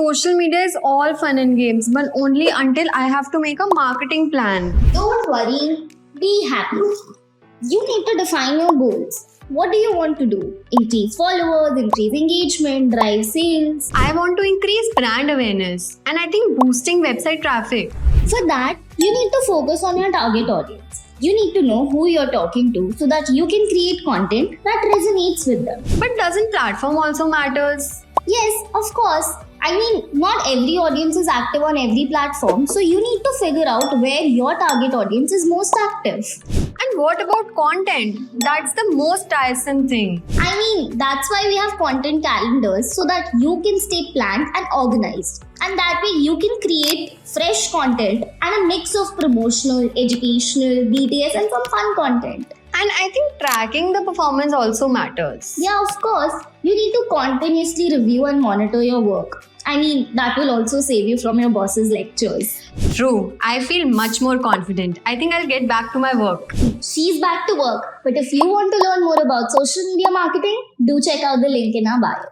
Social media is all fun and games, but only until I have to make a marketing plan. Don't worry, be happy. You need to define your goals. What do you want to do? Increase followers, increase engagement, drive sales. I want to increase brand awareness and I think boosting website traffic. For that, you need to focus on your target audience. You need to know who you're talking to so that you can create content that resonates with them. But doesn't platform also matters? Yes, of course. I mean, not every audience is active on every platform, so you need to figure out where your target audience is most active. And what about content? That's the most tiresome thing. I mean, that's why we have content calendars so that you can stay planned and organized. And that way you can create fresh content and a mix of promotional, educational, BTS and some fun content. And I think tracking the performance also matters. Yeah, of course. You need to continuously review and monitor your work. I mean, that will also save you from your boss's lectures. True. I feel much more confident. I think I'll get back to my work. She's back to work. But if you want to learn more about social media marketing, do check out the link in our bio.